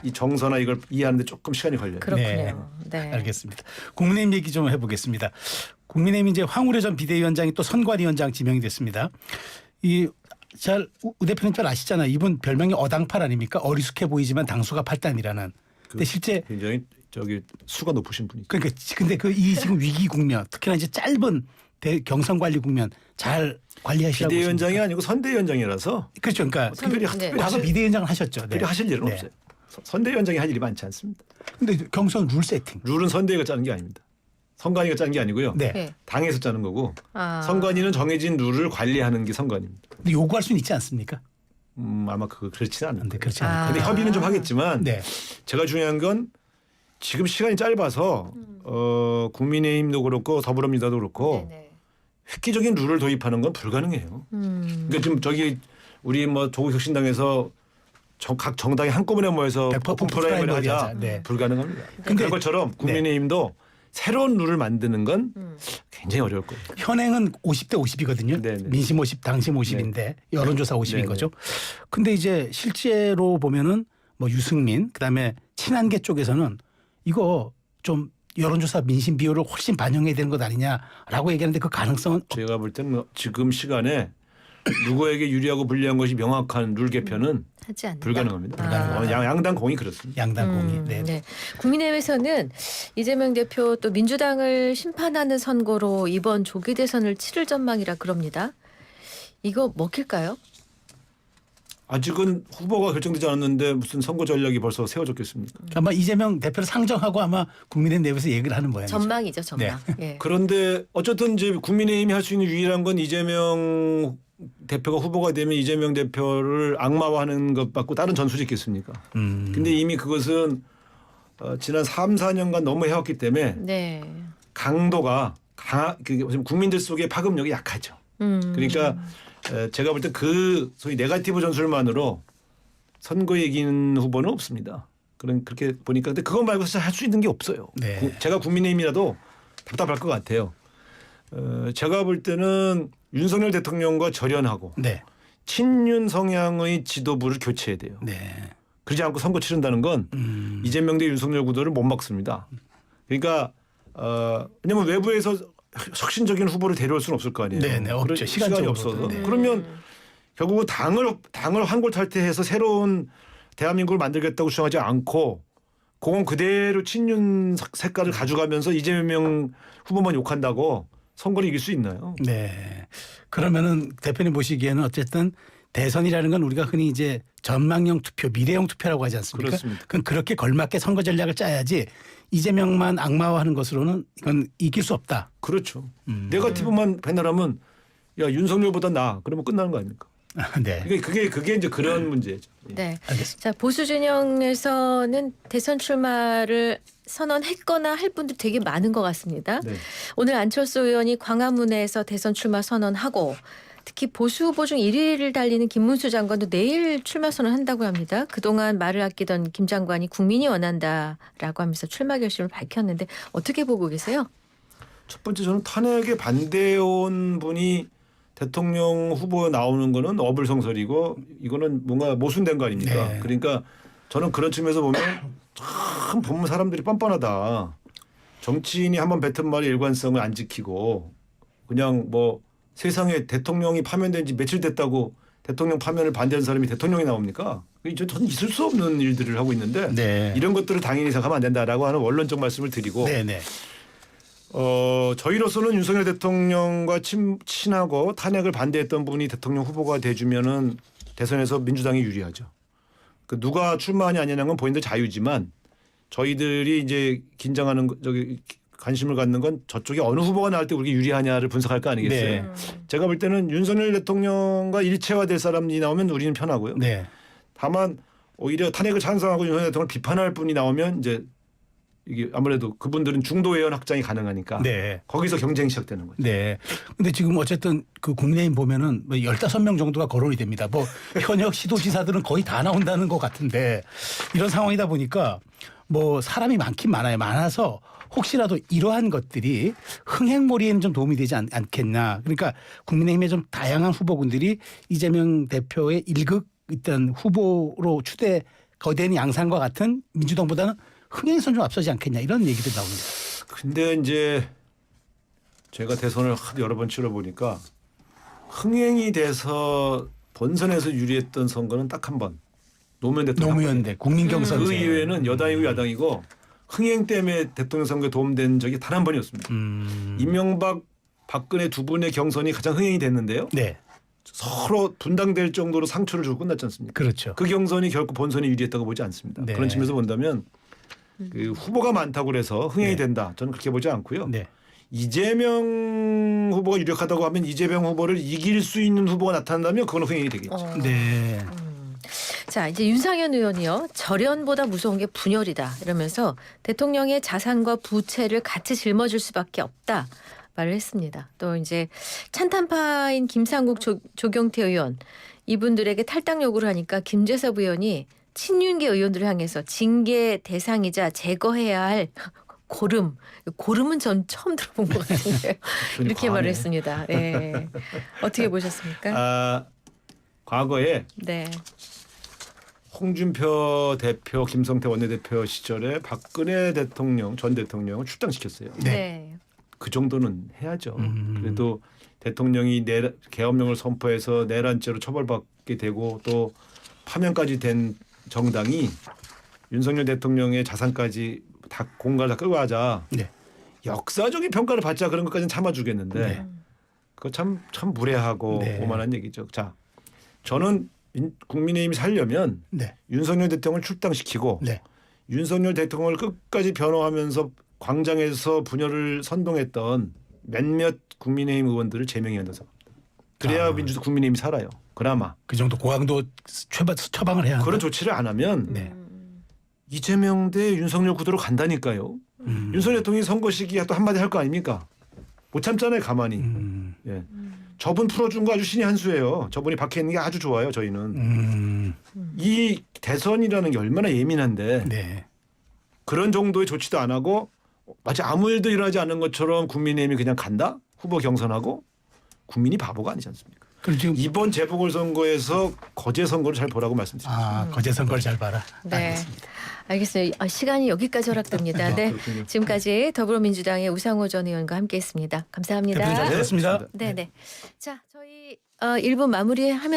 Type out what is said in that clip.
이 정서나 이걸 이해하는데 조금 시간이 걸려요. 그렇군요. 네. 알겠습니다. 국민의힘 얘기 좀 해보겠습니다. 국민의힘 이제 황우래 전 비대위원장이 또 선관위원장 지명이 됐습니다. 우 대표님 잘 아시잖아요. 이분 별명이 어당팔 아닙니까? 어리숙해 보이지만 당수가 8단이라는. 근데 실제 굉장히 수가 높으신 분이죠. 그러니까 근데 이 지금 위기 국면, 특히나 이제 짧은 경선 관리 국면 잘 관리하시라고. 비대위원장이 아니고 선대위원장이라서 그렇죠. 그러니까 과거 비대위원장을 하셨죠. 특별히 하실 일은 없어요. 선대위원장이 할 일이 많지 않습니다. 근데 경선 룰 세팅. 룰은 선대위가 짜는 게 아닙니다. 선관위가 짜는 게 아니고요. 네. 당에서 짜는 거고 선관위는 정해진 룰을 관리하는 게 선관위입니다. 근데 요구할 수는 있지 않습니까? 아마 그렇지는 않은데. 그렇지 않아요. 근데 협의는 좀 하겠지만 네. 제가 중요한 건 지금 시간이 짧아서 국민의힘도 그렇고 더불어민주당도 그렇고 네네. 획기적인 룰을 도입하는 건 불가능해요. 그러니까 지금 우리 조국 혁신당에서 각 정당이 한꺼번에 모여서 100% 오픈 프라이머리 하자. 네. 불가능합니다. 근데 그런 것처럼 국민의힘도 새로운 룰을 만드는 건 굉장히 어려울 거예요. 현행은 50대 50이거든요. 네네. 민심 50, 당심 50인데 여론조사 50인 네네. 거죠. 근데 이제 실제로 보면은 뭐 유승민 그다음에 친한계 쪽에서는 이거 좀 여론조사 민심 비율을 훨씬 반영해야 되는 것 아니냐라고 얘기하는데 그 가능성은 제가 볼 때는 지금 시간에 누구에게 유리하고 불리한 것이 명확한 룰 개편은 하지 않는다. 불가능합니다. 양당 공이 그렇습니다. 양당 공이. 네. 네. 국민의힘에서는 이재명 대표 또 민주당을 심판하는 선거로 이번 조기 대선을 치를 전망이라 그럽니다. 이거 먹힐까요? 아직은 후보가 결정되지 않았는데 무슨 선거 전략이 벌써 세워졌겠습니까? 아마 이재명 대표를 상정하고 아마 국민의힘 내부에서 얘기를 하는 모양이죠. 전망이죠, 전망. 예. 그런데 어쨌든 이제 국민의힘이 할 수 있는 유일한 건 이재명 대표가 후보가 되면 이재명 대표를 악마화하는 것 받고 다른 전술이 있겠습니까? 근데 이미 그것은 지난 3, 4년간 너무 해왔기 때문에 네. 강도가 국민들 속에 파급력이 약하죠. 그러니까 제가 볼 때 그 소위 네거티브 전술만으로 선거에 이기는 후보는 없습니다. 그렇게 보니까 근데 그것 말고 사실 할 수 있는 게 없어요. 네. 제가 국민의힘이라도 답답할 것 같아요. 제가 볼 때는 윤석열 대통령과 절연하고 네. 친윤 성향의 지도부를 교체해야 돼요. 네. 그러지 않고 선거 치른다는 건 이재명 대 윤석열 구도를 못 막습니다. 그러니까 왜냐하면 외부에서 혁신적인 후보를 데려올 수는 없을 거 아니에요. 네네, 없죠. 시간이 없어서. 네. 그러면 결국은 당을 환골탈태해서 새로운 대한민국을 만들겠다고 주장하지 않고 그건 그대로 친윤 색깔을 가져가면서 이재명 후보만 욕한다고 선거를 이길 수 있나요? 네. 그러면은 대표님 보시기에는 어쨌든 대선이라는 건 우리가 흔히 이제 전망형 투표, 미래형 투표라고 하지 않습니까? 그렇습니다. 그럼 그렇게 걸맞게 선거 전략을 짜야지 이재명만 악마화하는 것으로는 이건 이길 수 없다. 그렇죠. 네거티브만 배널하면 야 윤석열보다 나아 그러면 끝나는 거 아닙니까? 네. 그게 이제 그런 문제죠. 네. 알겠습니다. 자, 보수 진영에서는 대선 출마를 선언했거나 할 분들 되게 많은 것 같습니다. 네. 오늘 안철수 의원이 광화문에서 대선 출마 선언하고 특히 보수 후보 중 1위를 달리는 김문수 장관도 내일 출마 선언한다고 합니다. 그동안 말을 아끼던 김 장관이 국민이 원한다라고 하면서 출마 결심을 밝혔는데 어떻게 보고 계세요? 첫 번째 저는 탄핵에 반대해온 분이 대통령 후보 나오는 거는 어불성설이고 이거는 뭔가 모순된 거 아닙니까? 네. 그러니까 저는 그런 측면에서 보면 참 보면 사람들이 뻔뻔하다. 정치인이 한번 뱉은 말의 일관성을 안 지키고 그냥 뭐 세상에 대통령이 파면된 지 며칠 됐다고 대통령 파면을 반대하는 사람이 대통령이 나옵니까? 저는 있을 수 없는 일들을 하고 있는데 네. 이런 것들을 당연히 생각하면 안 된다라고 하는 원론적 말씀을 드리고 네, 네. 저희로서는 윤석열 대통령과 친하고 탄핵을 반대했던 분이 대통령 후보가 돼주면은 대선에서 민주당이 유리하죠. 그 누가 출마하냐 아니냐는 건 본인들 자유지만 저희들이 이제 긴장하는 관심을 갖는 건 저쪽에 어느 후보가 나올 때 우리가 유리하냐를 분석할 거 아니겠어요. 네. 제가 볼 때는 윤석열 대통령과 일체화될 사람이 나오면 우리는 편하고요. 네. 다만 오히려 탄핵을 찬성하고 윤석열 대통령을 비판할 분이 나오면 이제 이게 아무래도 그분들은 중도 예언 확장이 가능하니까 네. 거기서 경쟁이 시작되는 거죠. 네. 근데 지금 어쨌든 그 국민의힘 보면은 뭐 15명 정도가 거론이 됩니다. 뭐 현역 시도지사들은 거의 다 나온다는 것 같은데 이런 상황이다 보니까 뭐 사람이 많긴 많아요. 많아서 혹시라도 이러한 것들이 흥행몰이에는 좀 도움이 되지 않겠나. 그러니까 국민의힘의 좀 다양한 후보군들이 이재명 대표의 일극 일단 후보로 추대 거대한 양산과 같은 민주당보다는 흥행선 좀 앞서지 않겠냐 이런 얘기도 나옵니다. 근데 이제 제가 대선을 여러 번 치러보니까 흥행이 돼서 본선에서 유리했던 선거는 딱 한 번. 노무현 대통령. 노무현대 국민경선제. 그 이외에는 여당이고 야당이고 흥행 때문에 대통령 선거에 도움된 적이 단 한 번이었습니다. 이명박 박근혜 두 분의 경선이 가장 흥행이 됐는데요. 네, 서로 분당될 정도로 상처를 주고 끝났지 않습니까? 그렇죠. 그 경선이 결코 본선이 유리했다고 보지 않습니다. 네. 그런 측면에서 본다면 그 후보가 많다고 그래서 흥행이 네. 된다. 저는 그렇게 보지 않고요. 네, 이재명 후보가 유력하다고 하면 이재명 후보를 이길 수 있는 후보가 나타난다면 그거는 흥행이 되겠죠. 네. 자, 이제 윤상현 의원이요. 절연보다 무서운 게 분열이다. 이러면서 대통령의 자산과 부채를 같이 짊어질 수밖에 없다. 말을 했습니다. 또 이제 찬탄파인 김상국 조경태 의원 이분들에게 탈당 요구를 하니까 김재섭 의원이 친윤계 의원들을 향해서 징계 대상이자 제거해야 할 고름은 전 처음 들어본 것 같은데요. 이렇게 말을 했습니다. 네. 어떻게 보셨습니까? 아, 과거에 네. 홍준표 대표, 김성태 원내대표 시절에 박근혜 대통령, 전 대통령을 출당시켰어요. 네. 그 정도는 해야죠. 그래도 대통령이 계엄령을 선포해서 내란죄로 처벌받게 되고 또 파면까지 된 정당이 윤석열 대통령의 자산까지 다 공갈을 다 끌고 가자. 네. 역사적인 평가를 받자 그런 것까지는 참아주겠는데 네. 그거 참 무례하고 네. 오만한 얘기죠. 자, 저는 국민의힘이 살려면 네. 윤석열 대통령을 출당시키고 네. 윤석열 대통령을 끝까지 변호하면서 광장에서 분열을 선동했던 몇몇 국민의힘 의원들을 제명해야 한다고 생각합니다. 그래야 국민의힘이 살아요. 그나마. 그 정도 고강도 처방을 해야 한다. 그런 조치를 안 하면 네. 이재명 대 윤석열 구도로 간다니까요. 윤석열 대통령이 선거 시기에 또 한마디 할 거 아닙니까? 못 참잖아요. 가만히. 예. 저분 풀어준 거 아주 신의 한 수예요. 저분이 박혀 있는 게 아주 좋아요. 저희는. 이 대선이라는 게 얼마나 예민한데 네. 그런 정도의 조치도 안 하고 마치 아무 일도 일어나지 않은 것처럼 국민의힘이 그냥 간다? 후보 경선하고? 국민이 바보가 아니지 않습니까? 그럼 지금 이번 재보궐선거에서 거제 선거를 잘 보라고 말씀드립니다. 거제 선거를 잘 봐라. 네. 알겠습니다. 시간이 여기까지 허락됩니다. 네. 그렇군요. 지금까지 더불어민주당의 우상호 전 의원과 함께했습니다. 감사합니다. 대표님 잘 들었습니다. 네, 네. 자, 저희 1부 마무리하면